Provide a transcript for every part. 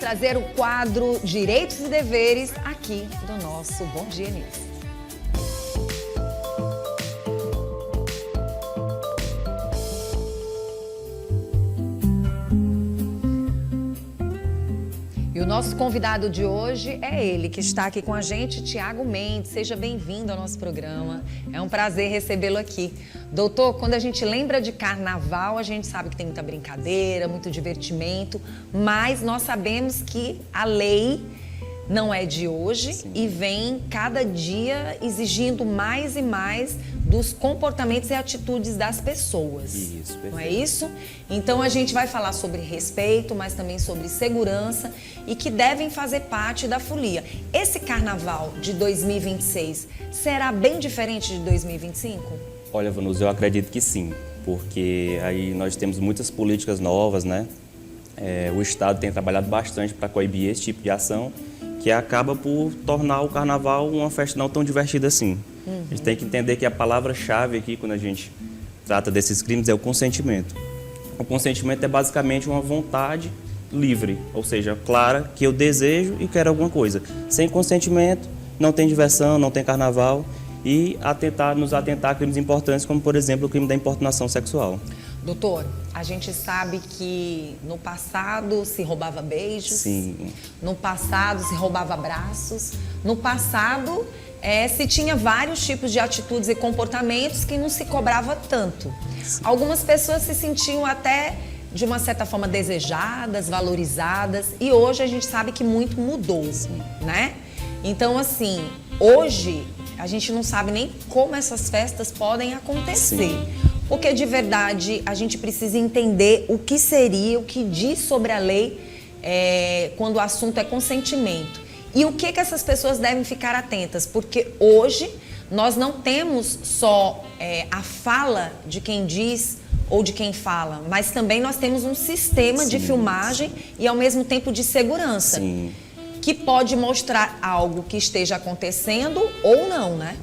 trazer o quadro Direitos e Deveres aqui do nosso Bom Dia News. E o nosso convidado de hoje é ele, que está aqui com a gente, Tiago Mendes. Seja bem-vindo ao nosso programa. É um prazer recebê-lo aqui. Doutor, quando a gente lembra de carnaval, a gente sabe que tem muita brincadeira, muito divertimento, mas nós sabemos que a lei não é de hoje. Sim. E vem cada dia exigindo mais e mais dos comportamentos e atitudes das pessoas. Isso, perfeito. Não é isso? Então a gente vai falar sobre respeito, mas também sobre segurança e que devem fazer parte da folia. Esse carnaval de 2026 será bem diferente de 2025? Olha, Vanusa, eu acredito que sim, porque aí nós temos muitas políticas novas, né? O Estado tem trabalhado bastante para coibir esse tipo de ação, que acaba por tornar o carnaval uma festa não tão divertida assim. A gente tem que entender que a palavra-chave aqui, quando a gente trata desses crimes, é o consentimento. O consentimento é basicamente uma vontade livre, ou seja, clara, que eu desejo e quero alguma coisa. Sem consentimento, não tem diversão, não tem carnaval e nos atentar a crimes importantes, como, por exemplo, o crime da importunação sexual. Doutor, a gente sabe que no passado se roubava beijos, Sim. No passado se roubava abraços, no passado se tinha vários tipos de atitudes e comportamentos que não se cobrava tanto. Sim. Algumas pessoas se sentiam até, de uma certa forma, desejadas, valorizadas, e hoje a gente sabe que muito mudou, né? Então, assim, hoje a gente não sabe nem como essas festas podem acontecer. Sim. Porque, de verdade, a gente precisa entender o que seria, o que diz sobre a lei quando o assunto é consentimento. E o que essas pessoas devem ficar atentas? Porque hoje nós não temos só a fala de quem diz ou de quem fala, mas também nós temos um sistema Sim. de filmagem e, ao mesmo tempo, de segurança. Sim. Que pode mostrar algo que esteja acontecendo ou não, né?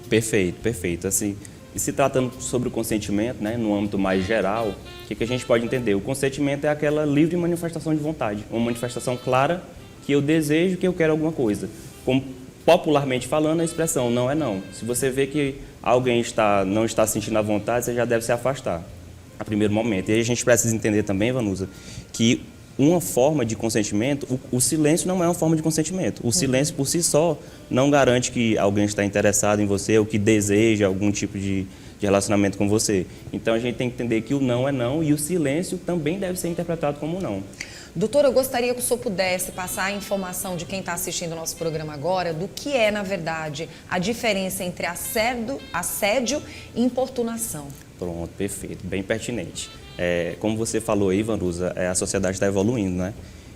Perfeito, perfeito. Assim, e se tratando sobre o consentimento, né, no âmbito mais geral, o que a gente pode entender? O consentimento é aquela livre manifestação de vontade, uma manifestação clara que eu desejo, que eu quero alguma coisa. Como popularmente falando, a expressão não é não. Se você vê que alguém não está sentindo a vontade, você já deve se afastar a primeiro momento. E aí a gente precisa entender também, Vanusa, que uma forma de consentimento, o silêncio não é uma forma de consentimento. O silêncio por si só não garante que alguém está interessado em você ou que deseja algum tipo de relacionamento com você. Então a gente tem que entender que o não é não e o silêncio também deve ser interpretado como não. Doutor, eu gostaria que o senhor pudesse passar a informação de quem está assistindo o nosso programa agora do que é, na verdade, a diferença entre assédio e importunação. Pronto, perfeito, bem pertinente. Como você falou aí, Vanusa, a sociedade está evoluindo, né?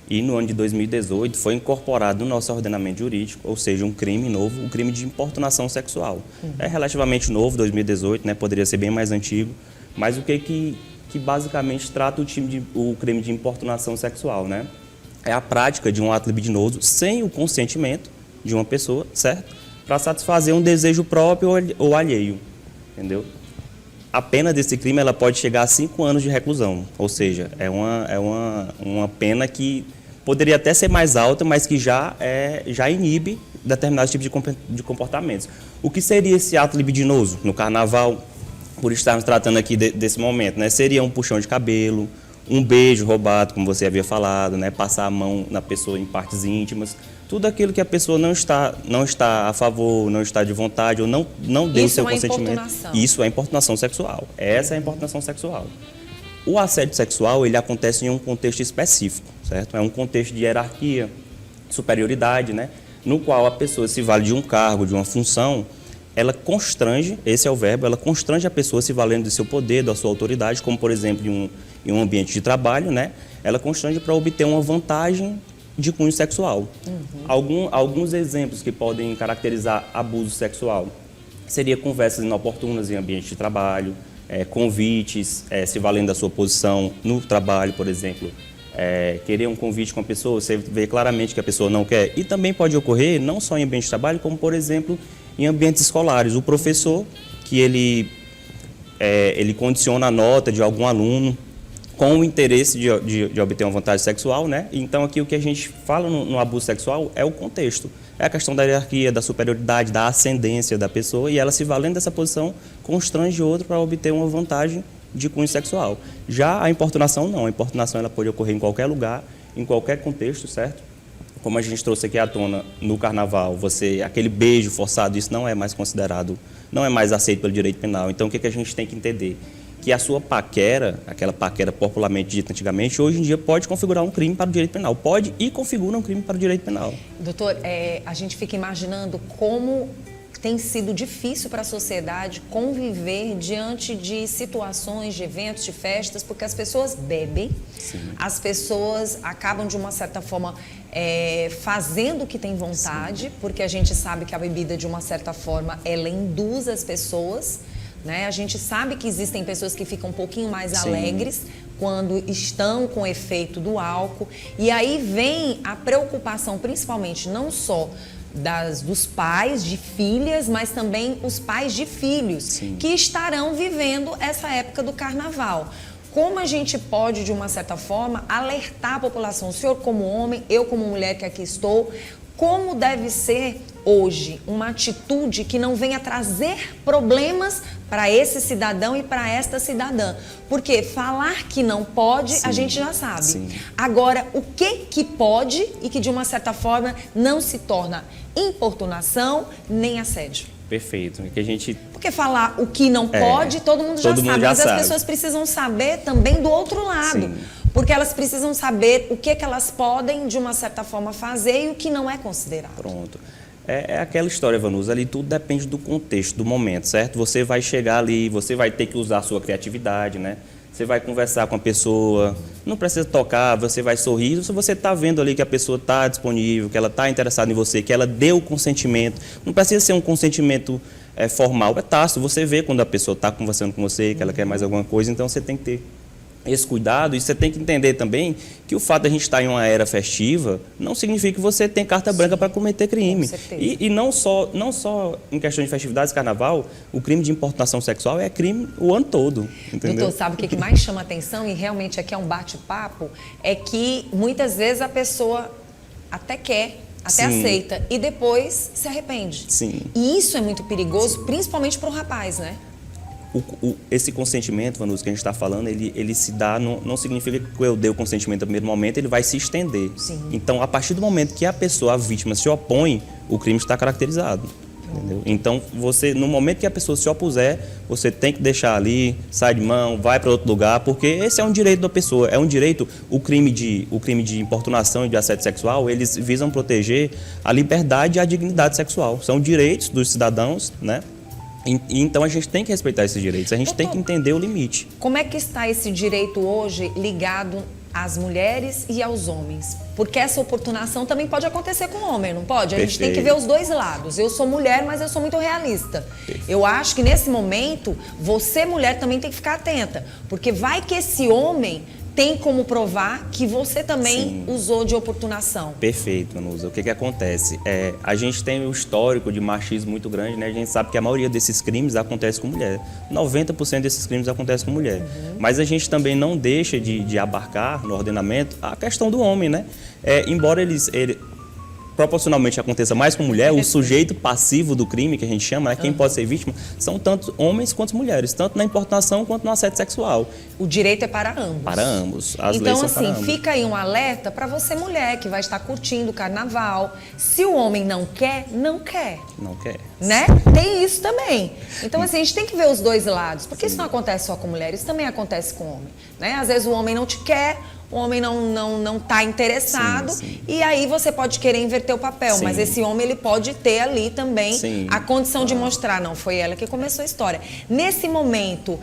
E no ano de 2018 foi incorporado no nosso ordenamento jurídico, ou seja, um crime novo, o crime de importunação sexual. É relativamente novo, 2018, né? Poderia ser bem mais antigo, mas o que basicamente trata o crime de importunação sexual, né? É a prática de um ato libidinoso sem o consentimento de uma pessoa, certo? Para satisfazer um desejo próprio ou alheio, entendeu? A pena desse crime ela pode chegar a 5 anos de reclusão, ou seja, é uma pena que poderia até ser mais alta, mas que já inibe determinados tipos de comportamentos. O que seria esse ato libidinoso no carnaval, por estarmos tratando aqui desse momento, né? Seria um puxão de cabelo, um beijo roubado, como você havia falado, né? Passar a mão na pessoa em partes íntimas, tudo aquilo que a pessoa não está a favor, não está de vontade ou não deu o seu consentimento. Isso é importunação sexual. Essa é a importunação sexual. O assédio sexual, ele acontece em um contexto específico, certo? É um contexto de hierarquia, superioridade, né? No qual a pessoa se vale de um cargo, de uma função, ela constrange, esse é o verbo, ela constrange a pessoa se valendo do seu poder, da sua autoridade, como, por exemplo, em um ambiente de trabalho, né? Ela constrange para obter uma vantagem de cunho sexual. Alguns exemplos que podem caracterizar abuso sexual seria conversas inoportunas em ambiente de trabalho, convites, se valendo da sua posição no trabalho, por exemplo, querer um convite com a pessoa, você vê claramente que a pessoa não quer. E também pode ocorrer, não só em ambiente de trabalho, como, por exemplo, em ambientes escolares. O professor, que ele condiciona a nota de algum aluno, com o interesse de obter uma vantagem sexual, né? Então, aqui o que a gente fala no abuso sexual é o contexto. É a questão da hierarquia, da superioridade, da ascendência da pessoa, e ela, se valendo dessa posição, constrange outro para obter uma vantagem de cunho sexual. Já a importunação, não. A importunação ela pode ocorrer em qualquer lugar, em qualquer contexto, certo? Como a gente trouxe aqui à tona no carnaval, aquele beijo forçado, isso não é mais considerado, não é mais aceito pelo direito penal. Então, o que a gente tem que entender? Que a sua paquera, aquela paquera popularmente dita antigamente, hoje em dia pode configurar um crime para o direito penal. Pode e configura um crime para o direito penal. Doutor, a gente fica imaginando como tem sido difícil para a sociedade conviver diante de situações, de eventos, de festas, porque as pessoas bebem, sim, as pessoas acabam, de uma certa forma, fazendo o que tem vontade, sim, porque a gente sabe que a bebida, de uma certa forma, ela induz as pessoas, né? A gente sabe que existem pessoas que ficam um pouquinho mais, sim, alegres quando estão com o efeito do álcool. E aí vem a preocupação, principalmente, não só dos pais de filhas, mas também os pais de filhos, sim, que estarão vivendo essa época do carnaval. Como a gente pode, de uma certa forma, alertar a população, o senhor como homem, eu como mulher que aqui estou, como deve ser hoje uma atitude que não venha trazer problemas para esse cidadão e para esta cidadã? Porque falar que não pode, sim, a gente já sabe. Sim. Agora, o que pode e que, de uma certa forma, não se torna importunação nem assédio? Perfeito. Que a gente... Porque falar o que não pode, todo mundo já sabe, mas as pessoas precisam saber também do outro lado. Sim. Porque elas precisam saber o que elas podem, de uma certa forma, fazer e o que não é considerado. Pronto. É aquela história, Vanusa, ali tudo depende do contexto, do momento, certo? Você vai chegar ali, você vai ter que usar a sua criatividade, né? Você vai conversar com a pessoa, não precisa tocar, você vai sorrir, se você está vendo ali que a pessoa está disponível, que ela está interessada em você, que ela deu o consentimento, não precisa ser um consentimento formal, é tácito, você vê quando a pessoa está conversando com você, que ela quer mais alguma coisa, então você tem que ter esse cuidado. E você tem que entender também que o fato de a gente estar em uma era festiva não significa que você tem carta branca para cometer crime. E não só em questão de festividades, carnaval, o crime de importunação sexual é crime o ano todo. Entendeu? Doutor, sabe o que mais chama atenção, e realmente aqui é um bate-papo, é que muitas vezes a pessoa até quer, até sim, aceita, e depois se arrepende. Sim. E isso é muito perigoso, sim, principalmente para o rapaz, né? Esse consentimento, Vanusa, que a gente está falando, ele se dá, não significa que eu dei o consentimento no primeiro momento, ele vai se estender. Sim. Então, a partir do momento que a pessoa, a vítima, se opõe, o crime está caracterizado. Entendeu? Então, no momento que a pessoa se opuser, você tem que deixar ali, sai de mão, vai para outro lugar, porque esse é um direito da pessoa, é um direito. O crime de importunação e de assédio sexual, eles visam proteger a liberdade e a dignidade sexual. São direitos dos cidadãos, né? Então, a gente tem que respeitar esses direitos, a gente tem que entender o limite. Como é que está esse direito hoje ligado às mulheres e aos homens? Porque essa oportunação também pode acontecer com o homem, não pode? A gente tem que ver os dois lados. Eu sou mulher, mas eu sou muito realista. Perfeito. Eu acho que, nesse momento, você, mulher, também tem que ficar atenta. Porque vai que esse homem tem como provar que você também, sim, usou de oportunação. Perfeito, Vanusa. O que acontece? A gente tem um histórico de machismo muito grande, né? A gente sabe que a maioria desses crimes acontece com mulher. 90% desses crimes acontecem com mulher. Uhum. Mas a gente também não deixa de abarcar no ordenamento a questão do homem, né? Embora ele proporcionalmente aconteça mais com mulher, o sujeito passivo do crime, que a gente chama, né, quem pode ser vítima, são tanto homens quanto mulheres, tanto na importunação quanto no assédio sexual. O direito é para ambos. Para ambos. As leis são para ambos. Então, assim, fica aí um alerta para você, mulher, que vai estar curtindo o carnaval. Se o homem não quer, não quer. Não quer. Né? Tem isso também. Então, assim, a gente tem que ver os dois lados, porque sim, isso não acontece só com mulheres, isso também acontece com homem. Né? Às vezes o homem não te quer, o homem não está interessado, sim, sim, e aí você pode querer inverter o papel, sim, mas esse homem ele pode ter ali também, sim, a condição de mostrar, não, foi ela que começou a história. Nesse momento,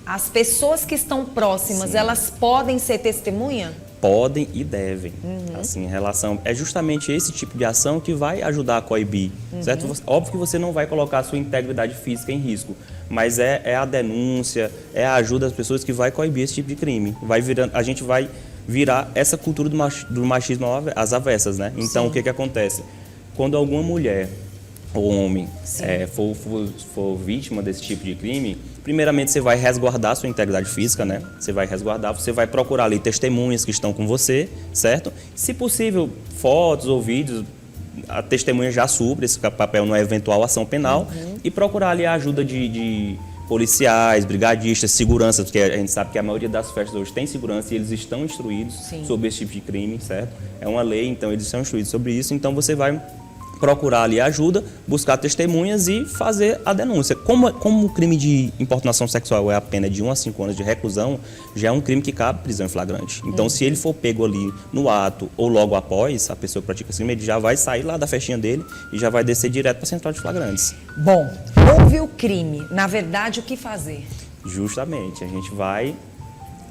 as pessoas que estão próximas, sim, elas podem ser testemunha? Podem e devem. Uhum. Assim, em relação... É justamente esse tipo de ação que vai ajudar a coibir, uhum, certo? Óbvio que você não vai colocar a sua integridade física em risco, mas é a denúncia, é a ajuda das pessoas que vai coibir esse tipo de crime. A gente vai virar essa cultura do machismo às avessas, né? Então, sim, o que acontece? Quando alguma mulher ou homem for vítima desse tipo de crime, primeiramente você vai resguardar sua integridade física, né? Você vai resguardar, você vai procurar ali testemunhas que estão com você, certo? Se possível, fotos ou vídeos, a testemunha já supre esse papel numa eventual ação penal e procurar ali a ajuda de policiais, brigadistas, segurança, porque a gente sabe que a maioria das festas hoje tem segurança e eles estão instruídos sobre esse tipo de crime, certo? É uma lei, então eles são instruídos sobre isso, então você vai procurar ali ajuda, buscar testemunhas e fazer a denúncia. Como o crime de importunação sexual é a pena de 1 a 5 anos de reclusão, já é um crime que cabe prisão em flagrante. Então, se ele for pego ali no ato ou logo após, a pessoa que pratica esse crime, ele já vai sair lá da festinha dele e já vai descer direto para a central de flagrantes. Bom, houve o crime. Na verdade, o que fazer? Justamente. A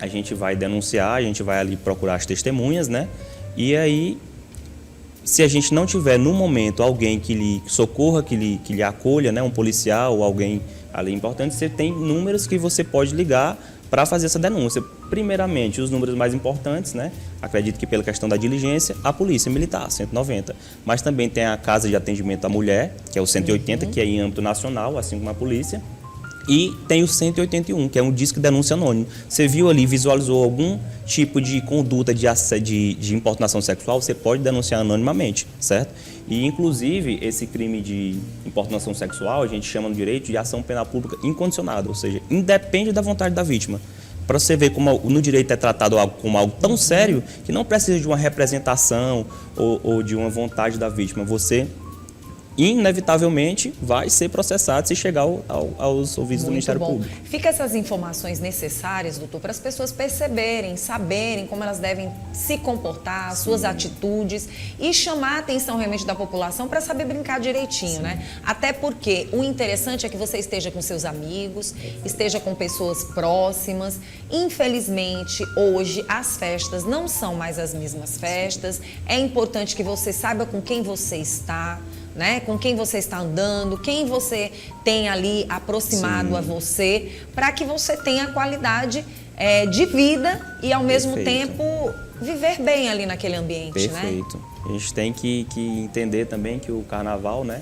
gente vai denunciar, a gente vai ali procurar as testemunhas, né? E aí, se a gente não tiver no momento alguém que lhe socorra, que lhe acolha, né, um policial ou alguém ali importante, você tem números que você pode ligar para fazer essa denúncia. Primeiramente, os números mais importantes, né? Acredito que pela questão da diligência, a Polícia Militar, 190. Mas também tem a Casa de Atendimento à Mulher, que é o 180, que é em âmbito nacional, assim como a polícia. E tem o 181, que é um disque denúncia anônimo. Você viu ali, visualizou algum tipo de conduta de importunação sexual, você pode denunciar anonimamente, certo? E, inclusive, esse crime de importunação sexual, a gente chama no direito de ação penal pública incondicionada, ou seja, independe da vontade da vítima. Para você ver como no direito é tratado como algo tão sério que não precisa de uma representação ou de uma vontade da vítima. Você inevitavelmente vai ser processado se chegar aos ouvidos do Ministério Público. Fica essas informações necessárias, doutor, para as pessoas perceberem, saberem como elas devem se comportar, suas atitudes e chamar a atenção realmente da população para saber brincar direitinho, né? Até porque o interessante é que você esteja com seus amigos, esteja com pessoas próximas. Infelizmente, hoje as festas não são mais as mesmas festas. É importante que você saiba com quem você está, né? Com quem você está andando, quem você tem ali aproximado a você, para que você tenha qualidade de vida e, ao mesmo tempo, viver bem ali naquele ambiente. Perfeito. Né? A gente tem que entender também que o carnaval, né?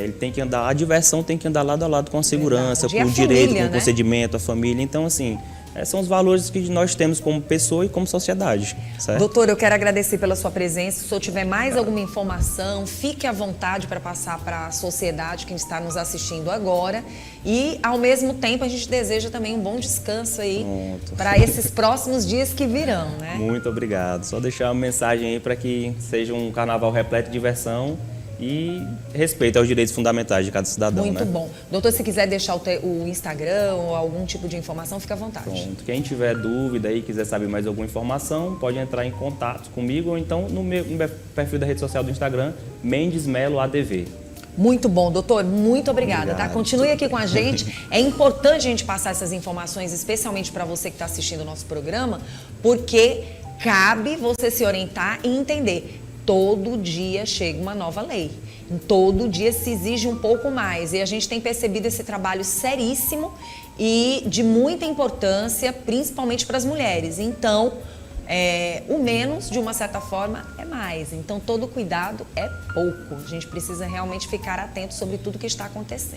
Ele tem que andar, a diversão tem que andar lado a lado com a segurança, com o direito, com o procedimento, a família. Então, assim, são os valores que nós temos como pessoa e como sociedade. Certo? Doutor, eu quero agradecer pela sua presença. Se o senhor tiver mais alguma informação, fique à vontade para passar para a sociedade, quem está nos assistindo agora. E, ao mesmo tempo, a gente deseja também um bom descanso aí para esses próximos dias que virão, né? Muito obrigado. Só deixar uma mensagem aí para que seja um carnaval repleto de diversão e respeito aos direitos fundamentais de cada cidadão. Muito bom. Doutor, se quiser deixar o Instagram ou algum tipo de informação, fica à vontade. Pronto. Quem tiver dúvida e quiser saber mais alguma informação, pode entrar em contato comigo ou então no meu perfil da rede social do Instagram, Mendes Melo ADV. Muito bom, doutor. Muito obrigada, tá? Continue aqui com a gente. É importante a gente passar essas informações, especialmente para você que está assistindo o nosso programa, porque cabe você se orientar e entender. Todo dia chega uma nova lei. Todo dia se exige um pouco mais. E a gente tem percebido esse trabalho seríssimo e de muita importância, principalmente para as mulheres. Então, o menos, de uma certa forma, é mais. Então, todo cuidado é pouco. A gente precisa realmente ficar atento sobre tudo que está acontecendo.